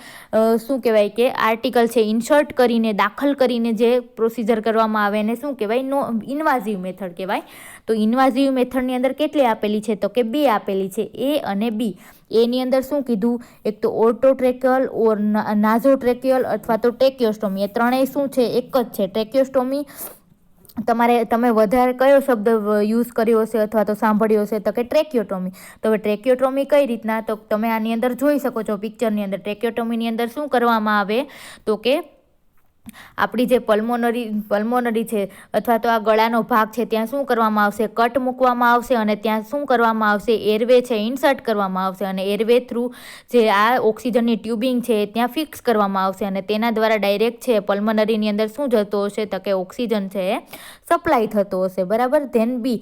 A: શું કહેવાય કે આર્ટિકલ છે ઇન્સર્ટ કરીને દાખલ કરીને જે પ્રોસિજર કરવામાં આવે એને શું કહેવાય, ઇન્વાઝિવ મેથડ કહેવાય. તો ઇન્વાઝિવ મેથડની અંદર કેટલી આપેલી છે તો કે 2 આપેલી છે, A અને B. એની અંદર શું કીધું, એક તો ઓર્ટોટ્રેકિયલ ઓર નાઝોટ્રેકિયલ અથવા તો ટેક્યોસ્ટોમી. એ ત્રણેય શું છે એક જ છે. ટેક્યોસ્ટોમી તમે વધારે કયો શબ્દ યુઝ કર્યો હશે અથવા તો સાંભળ્યો હશે તો કે ટ્રેક્યોટોમી. તો હવે ટ્રેક્યોટોમી કઈ રીતના તો તમે આની અંદર જોઈ શકો છો પિક્ચરની અંદર. ટ્રેક્યોટોમીની અંદર શું કરવામાં આવે તો કે આપણી જે પલ્મોનરી છે અથવા તો આ ગળાનો ભાગ છે ત્યાં શું કરવામાં આવશે, કટ મૂકવામાં આવશે અને ત્યાં શું કરવામાં આવશે, એરવે છે ઇન્સર્ટ કરવામાં આવશે અને એરવે થ્રુ જે આ ઓક્સિજનની ટ્યુબિંગ છે ત્યાં ફિક્સ કરવામાં આવશે અને તેના દ્વારા ડાયરેક્ટ છે પલ્મોનરીની અંદર શું જતો હશે તો કે ઓક્સિજન છે એ સપ્લાય થતો હશે. બરાબર. ધેન B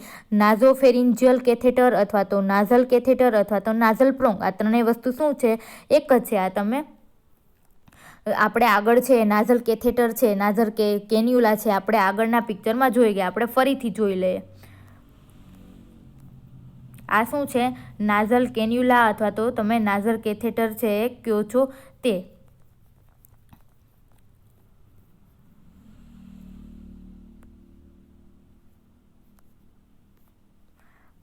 A: નાઝોફેરિન્જિયલ કેથેટર અથવા તો નાઝલ કેથેટર અથવા તો નાઝલ પ્રોંગ. આ ત્રણેય વસ્તુ શું છે એક જ છે. આ તમે આપણે આગળ છે નાઝલ કેથેટર છે, નાઝલ કેન્યુલા છે, આપણે આગળના પિક્ચરમાં જોઈ ગયા, આપણે ફરીથી જોઈ લઈએ. આ શું છે, નાઝલ કેન્યુલા અથવા તો તમે નાઝલ કેથેટર છે કયો છો તે.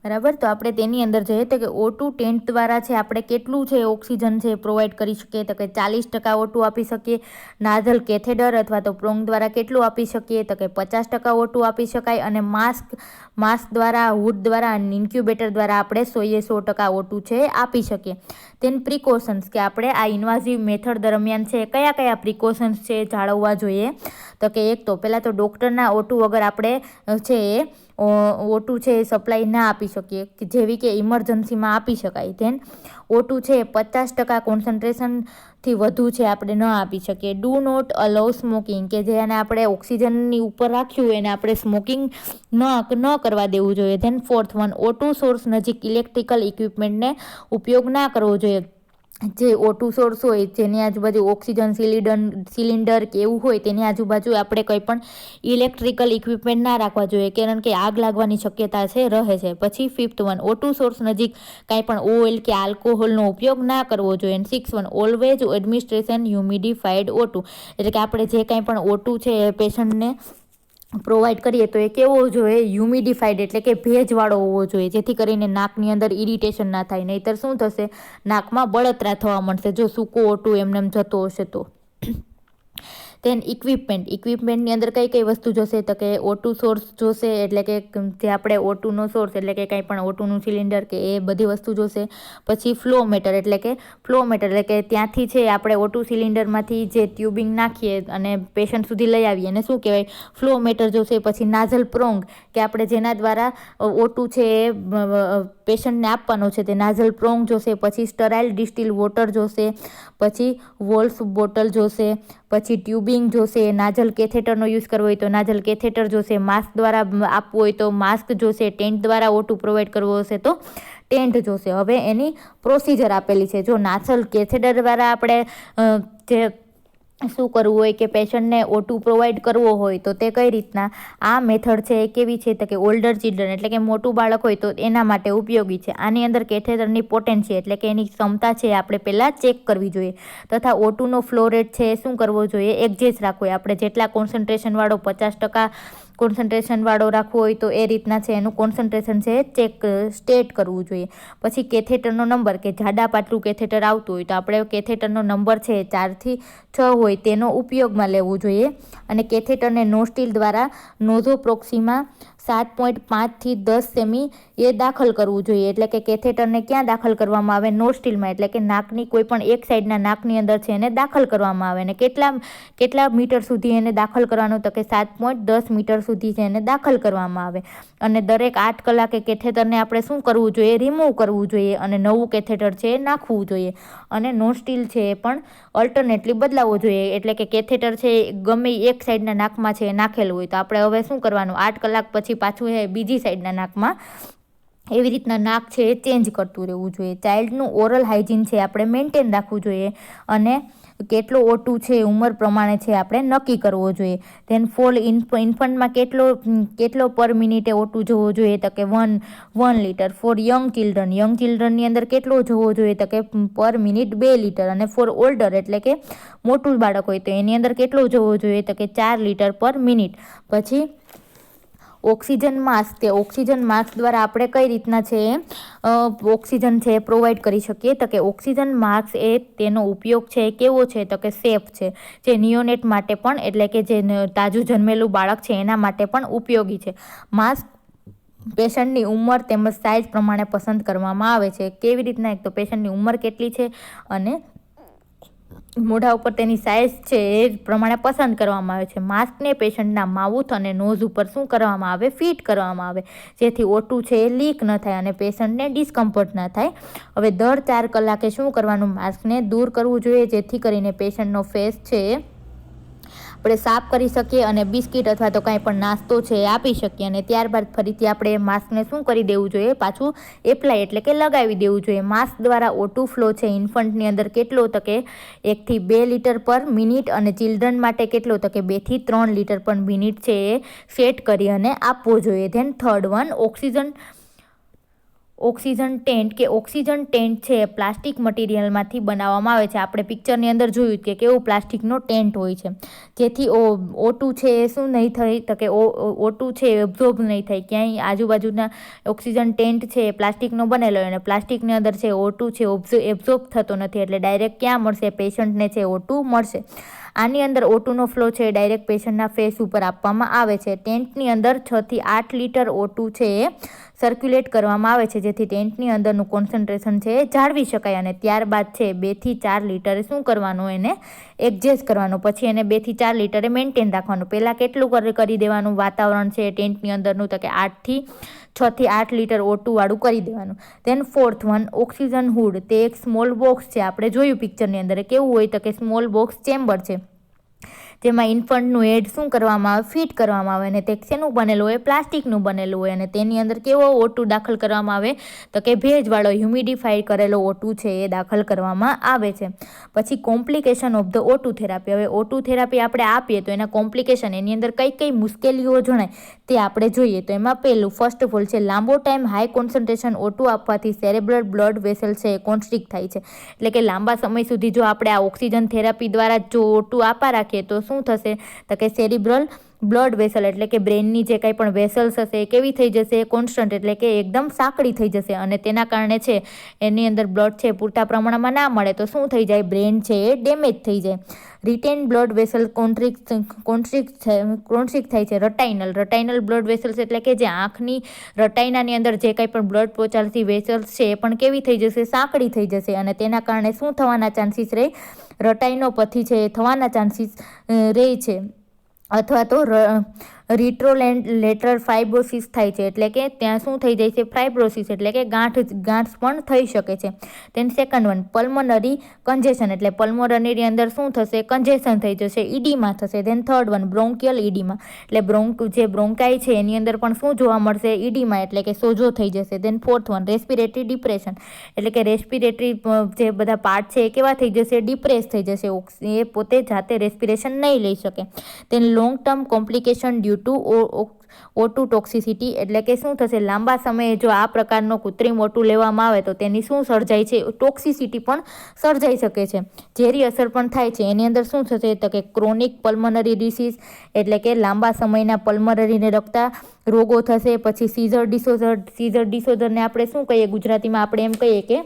A: બરાબર. તો આપણે તેની અંદર જઈએ તો કે O2 ટેન્ટ દ્વારા છે આપણે કેટલું છે ઓક્સિજન છે પ્રોવાઈડ કરી શકીએ તો કે 40% O2 આપી શકીએ. નાઝલ કેથેટર અથવા તો પ્રોંગ દ્વારા કેટલું આપી શકીએ તો કે 50% O2 આપી શકાય અને માસ્ક દ્વારા, હુડ દ્વારા અને ઇન્ક્યુબેટર દ્વારા આપણે 100% O2 છે આપી શકીએ. તેન પ્રિકોશન્સ કે આપણે આ ઇન્વાઝિવ મેથડ દરમિયાન છે કયા પ્રિકોશન્સ છે જાળવવા જોઈએ તો કે એક તો પહેલાં તો ડૉક્ટરના O2 વગર આપણે છે એ O2 છે એ સપ્લાય ના આપી શકીએ, જેવી કે ઇમરજન્સીમાં આપી શકાય. ધેન O2 છે 50% કોન્સન્ટ્રેશનથી વધુ છે આપણે ન આપી શકીએ. ડુ નોટ અલાઉ સ્મોકિંગ, કે જેને આપણે ઓક્સિજનની ઉપર રાખ્યું હોય એને આપણે સ્મોકિંગ ન કરવા દેવું જોઈએ. Then 4th one, O2 source નજીક ઇલેક્ટ્રિકલ ઇક્વિપમેન્ટને ઉપયોગ ના કરવો જોઈએ. જે O2 સોર્સ હોય જેની આજુબાજુ ઓક્સિજન સિલિન્ડર કે એવું હોય તેની આજુબાજુ આપણે કંઈ પણ ઇલેક્ટ્રિકલ ઇક્વિપમેન્ટ ના રાખવા જોઈએ, કારણ કે આગ લાગવાની શક્યતા રહે છે. પછી 5th વન, O2 સોર્સ નજીક કાંઈ પણ ઓઇલ કે આલ્કોહોલનો ઉપયોગ ના કરવો જોઈએ. 6th one, always administration હ્યુમિડિફાઈડ O2, એટલે કે આપણે જે કાંઈ પણ O2 છે એ પેશન્ટને પ્રોવાઈડ કરીએ તો એ કેવો જોઈએ, હ્યુમિડિફાઈડ એટલે કે ભેજવાળો હોવો જોઈએ, જેથી કરીને નાકની અંદર ઇરિટેશન ના થાય. નહીંતર શું થશે, નાકમાં બળતરા થવા મળશે જો સૂકો O2 એમને જતો હશે તો. ધેન ઇક્વિપમેન્ટની અંદર કઈ વસ્તુ જોશે, તો કે O2 સોર્સ જોશે, એટલે કે જે આપણે O2નો સોર્સ એટલે કે કાંઈ પણ O2નું સિલિન્ડર કે એ બધી વસ્તુ જોશે. પછી ફ્લો મેટર એટલે કે ત્યાંથી છે આપણે O2 સિલિન્ડરમાંથી જે ટ્યુબિંગ નાખીએ અને પેશન્ટ સુધી લઈ આવીએ એને શું કહેવાય, ફ્લો મેટર જોશે. પછી નાઝલ પ્રોંગ, કે આપણે જેના દ્વારા O2 છે એ પેશન્ટને આપવાનો છે તે નાઝલ પ્રોંગ જોશે. પછી સ્ટરાઇલ ડિસ્ટિલ વોટર જોશે. પછી વોલ્ફ બોટલ જોશે. પછી ટ્યુબિંગ જોશે. નાઝલ કેથેટરનો યુઝ કરવો હોય તો નાઝલ કેથેટર જોશે. માસ્ક દ્વારા આપવું હોય તો માસ્ક જોશે. ટેન્ટ દ્વારા O2 પ્રોવાઈડ કરવો હશે તો ટેન્ટ જોશે. હવે એની પ્રોસિજર આપેલી છે. જો નાઝલ કેથેટર દ્વારા આપણે જે શું કરવું હોય કે પેશન્ટને O2 પ્રોવાઈડ કરવો હોય તો તે કઈ રીતના, આ મેથડ છે એ કેવી છે, તો કે ઓલ્ડર ચિલ્ડ્રન એટલે કે મોટું બાળક હોય તો એના માટે ઉપયોગી છે. આની અંદર કેથેટરની પોટેન્સી એટલે કે એની ક્ષમતા છે આપણે પહેલાં ચેક કરવી જોઈએ. તથા O2નો ફ્લો રેટ છે એ શું કરવો જોઈએ, એડજસ્ટ રાખવો હોય. આપણે જેટલા કોન્સન્ટ્રેશનવાળો 50% કોન્સન્ટ્રેશનવાળો રાખવો હોય તો એ રીતના છે એનું કોન્સન્ટ્રેશન છે સ્ટેટ કરવું જોઈએ. પછી કેથેટરનો નંબર, કે જાડા પાતળું કેથેટર આવતું હોય તો આપણે કેથેટરનો નંબર છે 4 થી 6 હોય તેનો ઉપયોગમાં લેવું જોઈએ. અને કેથેટરને નોસ્ટિલ દ્વારા નોઝોપ્રોક્સીમાં 7.5 થી 10 સેમી એ દાખલ કરવું જોઈએ. એટલે કે કેથેટરને ક્યાં દાખલ કરવામાં આવે, નોસ્ટિલમાં, એટલે કે નાકની કોઈ પણ એક સાઈડના નાકની અંદર છે એને દાખલ કરવામાં આવે. અને કેટલા મીટર સુધી એને દાખલ કરવાનું, તો કે 7.10 મીટર સુધી છે એને દાખલ કરવામાં આવે. અને દરેક 8 કલાકે કેથેટરને આપણે શું કરવું જોઈએ, રિમૂવ કરવું જોઈએ અને નવું કેથેટર છે એ નાખવું જોઈએ. અને નોસ્ટિલ છે એ પણ અલ્ટરનેટલી બદલાવવો જોઈએ. એટલે કે કેથેટર છે ગમે એક સાઈડના નાકમાં છે એ નાખેલું હોય તો આપણે હવે શું કરવાનું, 8 કલાક પછી પાછું એ બીજી સાઈડના નાકમાં, એવી રીતના નાક છે એ ચેન્જ કરતું રહેવું જોઈએ. ચાઇલ્ડનું ઓરલ હાઇજીન છે આપણે મેન્ટેન રાખવું જોઈએ. અને કેટલો O2 છે ઉંમર પ્રમાણે છે આપણે નક્કી કરવો જોઈએ. ધેન ફોલ ઇન્ફન્ટમાં કેટલો પર મિનિટે O2 જોવો જોઈએ, તો કે 1 લીટર. ફોર યંગ ચિલ્ડ્રનની અંદર કેટલો જોવો જોઈએ, તો કે પર મિનિટ 2 લીટર. અને ફોર ઓલ્ડર એટલે કે મોટું બાળક હોય તો એની અંદર કેટલો જોવો જોઈએ, તો કે 4 લીટર પર મિનિટ. પછી ઓક્સિજન માસ્ક, કે ઓક્સિજન માસ્ક દ્વારા આપણે કઈ રીતના છે ઓક્સિજન છે પ્રોવાઈડ કરી શકીએ, તો કે ઓક્સિજન માસ્ક એ તેનો ઉપયોગ છે કેવો છે, તો કે સેફ છે. જે નિયોનેટ માટે પણ એટલે કે જે તાજું જન્મેલું બાળક છે એના માટે પણ ઉપયોગી છે. માસ્ક પેશન્ટની ઉંમર તેમજ સાઇઝ પ્રમાણે પસંદ કરવામાં આવે છે. કેવી રીતના, એક તો પેશન્ટની ઉંમર કેટલી છે અને મોઢા ઉપર તેની સાઇઝ છે એ પ્રમાણે પસંદ કરવામાં આવે છે. માસ્કને પેશન્ટના માઉથ અને નોઝ ઉપર શું કરવામાં આવે, ફિટ કરવામાં આવે, જેથી O2 છે એ લીક ન થાય અને પેશન્ટને ડિસ્કમ્ફર્ટ ના થાય. હવે દર 4 કલાકે શું કરવાનું, માસ્કને દૂર કરવું જોઈએ, જેથી કરીને પેશન્ટનો ફેસ છે એ આપણે સાફ કરી શકીએ અને બિસ્કિટ અથવા તો કાંઈ પણ નાસ્તો છે એ આપી શકીએ. અને ત્યારબાદ ફરીથી આપણે માસ્કને શું કરી દેવું જોઈએ, પાછું એપ્લાય એટલે કે લગાવી દેવું જોઈએ. માસ્ક દ્વારા O2 ફ્લો છે ઇન્ફન્ટની અંદર કેટલો, તો કે 1 થી 2 લીટર પર મિનિટ અને ચિલ્ડ્રન માટે કેટલો, તો કે 2 થી 3 લીટર પર મિનિટ છે એ સેટ કરી અને આપવો જોઈએ. Than third one, oxygen tent, કે ઓક્સિજન ટેન્ટ છે પ્લાસ્ટિક મટીરિયલમાંથી બનાવવામાં આવે છે. આપણે પિક્ચરની અંદર જોયું કે કેવું પ્લાસ્ટિકનો ટેન્ટ હોય છે, જેથી O2 છે એ શું નહીં થઈ, તો કે O2 છે એબ્ઝોર્બ નહીં થાય ક્યાંય. આજુબાજુના ઓક્સિજન ટેન્ટ છે એ પ્લાસ્ટિકનો બનેલો હોય અને પ્લાસ્ટિકની અંદર છે O2 છે એબ્ઝોર્બ થતો નથી, એટલે ડાયરેક્ટ ક્યાં મળશે, પેશન્ટને છે O2 મળશે. આની અંદર O2નો ફ્લો છે ડાયરેક્ટ પેશન્ટના ફેસ ઉપર આપવામાં આવે છે. ટેન્ટની અંદર 6 થી 8 લીટર O2 છે એ સર્ક્યુલેટ કરવામાં આવે છે, જેથી ટેન્ટની અંદરનું કોન્સન્ટ્રેશન છે એ જાળવી શકાય. અને ત્યારબાદ છે 2 થી 4 લીટરે શું કરવાનું, એને એડજસ્ટ કરવાનું. પછી એને 2 થી 4 લીટરે મેન્ટેન રાખવાનું. પહેલાં કેટલું કરી દેવાનું વાતાવરણ છે ટેન્ટની અંદરનું, તો કે 6 થી 8 લીટર O2 વાળું કરી દેવાનું. Then 4th one, oxygen hood. તે એક સ્મોલ બોક્સ છે, આપણે જોયું પિક્ચરની અંદર કેવું હોય તો કે સ્મોલ બોક્સ ચેમ્બર છે, જેમાં ઇન્ફન્ટનું હેડ શું કરવામાં આવે, ફિટ કરવામાં આવે. અને તે શેનું બનેલું હોય, પ્લાસ્ટિકનું બનેલું હોય. અને તેની અંદર કેવો O2 દાખલ કરવામાં આવે તો કે ભેજવાળો હ્યુમિડિફાઈડ કરેલો O2 છે એ દાખલ કરવામાં આવે છે. પછી complication of the O2 therapy. હવે O2 થેરાપી આપણે આપીએ તો એના કોમ્પ્લિકેશન, એની અંદર કઈ કઈ મુશ્કેલીઓ જણાય તે આપણે જોઈએ. તો એમાં પહેલું ફર્સ્ટ ઓફ ઓલ છે લાંબો ટાઈમ હાઈ કોન્સન્ટ્રેશન O2 આપવાથી સેરેબ્રલ બ્લડ વેસલ છે એ કોન્સ્ટ્રિક્ટ થાય છે. એટલે કે લાંબા સમય સુધી જો આપણે આ ઓક્સિજન થેરાપી દ્વારા જો O2 આપવા રાખીએ તો શું થશે તો કે સેરિબ્રલ બ્લડ વેસલ એટલે કે બ્રેનની જે કંઈ પણ વેસલ્સ હશે એ કેવી થઈ જશે, કોન્સ્ટન્ટ એટલે કે એકદમ સાંકડી થઈ જશે. અને તેના કારણે છે એની અંદર બ્લડ છે પૂરતા પ્રમાણમાં ના મળે તો શું થઈ જાય, બ્રેન છે એ ડેમેજ થઈ જાય. રિટેન બ્લડ વેસલ કોન્સ્ટ્રિક્ટ થાય છે. રટાઇનલ બ્લડ વેસલ્સ એટલે કે જે આંખની રટાઈનાની અંદર જે કંઈ પણ બ્લડ પહોંચાડતી વેસલ્સ છે એ પણ કેવી થઈ જશે, સાંકડી થઈ જશે. અને તેના કારણે શું થવાના ચાન્સીસ રહે, રટાઈનોપથી છે એ થવાના ચાન્સીસ રહે છે. અથવા તો લેટરલ ફાઇબ્રોસિસ થાય છે, એટલે કે ત્યાં શું થઈ જાય છે, ફાઇબ્રોસિસ એટલે કે ગાંઠ પણ થઈ શકે છે. તેન સેકન્ડ વન, પલ્મોનરી કન્જેશન એટલે પલ્મોનરીની અંદર શું થશે, કન્જેશન થઈ જશે, ઈડીમા થશે. ધેન થર્ડ વન, બ્રોન્કિયલ ઈડીમા એટલે જે બ્રોન્કાઈ છે એની અંદર પણ શું જોવા મળશે, ઈડીમા એટલે કે સોજો થઈ જશે. Then fourth one, respiratory depression એટલે કે રેસ્પિરેટરી જે બધા પાર્ટ છે એ કેવા થઈ જશે, ડિપ્રેસ થઈ જશે, એ પોતે જાતે રેસ્પિરેશન નહીં લઈ શકે. Then long term complication due to O2 toxicity એટલે કે શું થશે, લાંબા સમયે જો આ પ્રકારનો કૃત્રિમ O2 લેવામાં આવે તો તેની શું સર્જાય છે, ટોક્સિસિટી પણ સર્જાઈ શકે છે, ઝેરી અસર પણ થાય છે. એની અંદર શું થશે તો કે ક્રોનિક પલ્મનરી ડિસીઝ એટલે કે લાંબા સમયના પલ્મનરીને લગતા રોગો થશે. પછી સીઝર ડિસઓર્ડરને આપણે શું કહીએ, ગુજરાતીમાં આપણે એમ કહીએ કે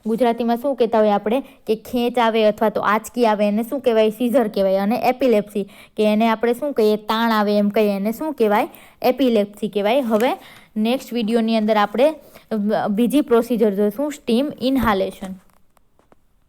A: ગુજરાતીમાં શું કહેતા હોય આપણે કે ખેંચ આવે અથવા તો આંચકી આવે એને શું કહેવાય, સીઝર કહેવાય. અને એપિલેપ્સી કે એને આપણે શું કહીએ, તાણ આવે એમ કહીએ એને શું કહેવાય, એપિલેપ્સી કહેવાય. હવે નેક્સ્ટ વિડીયોની અંદર આપણે બીજી પ્રોસિજર જોઈશું, સ્ટીમ ઇન્હાલેશન.